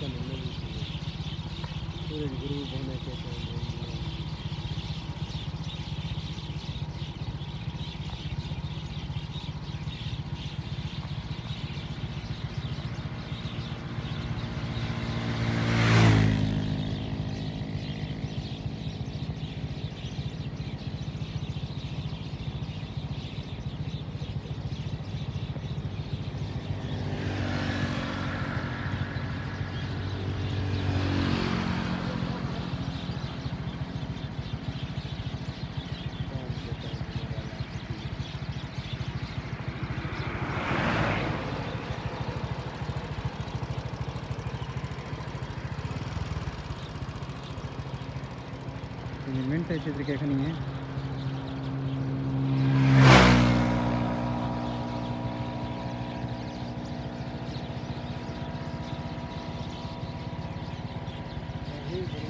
चलने भी सूरज गुरूब होने के टाइम मिनट अच्छे तरीके का नहीं है। ही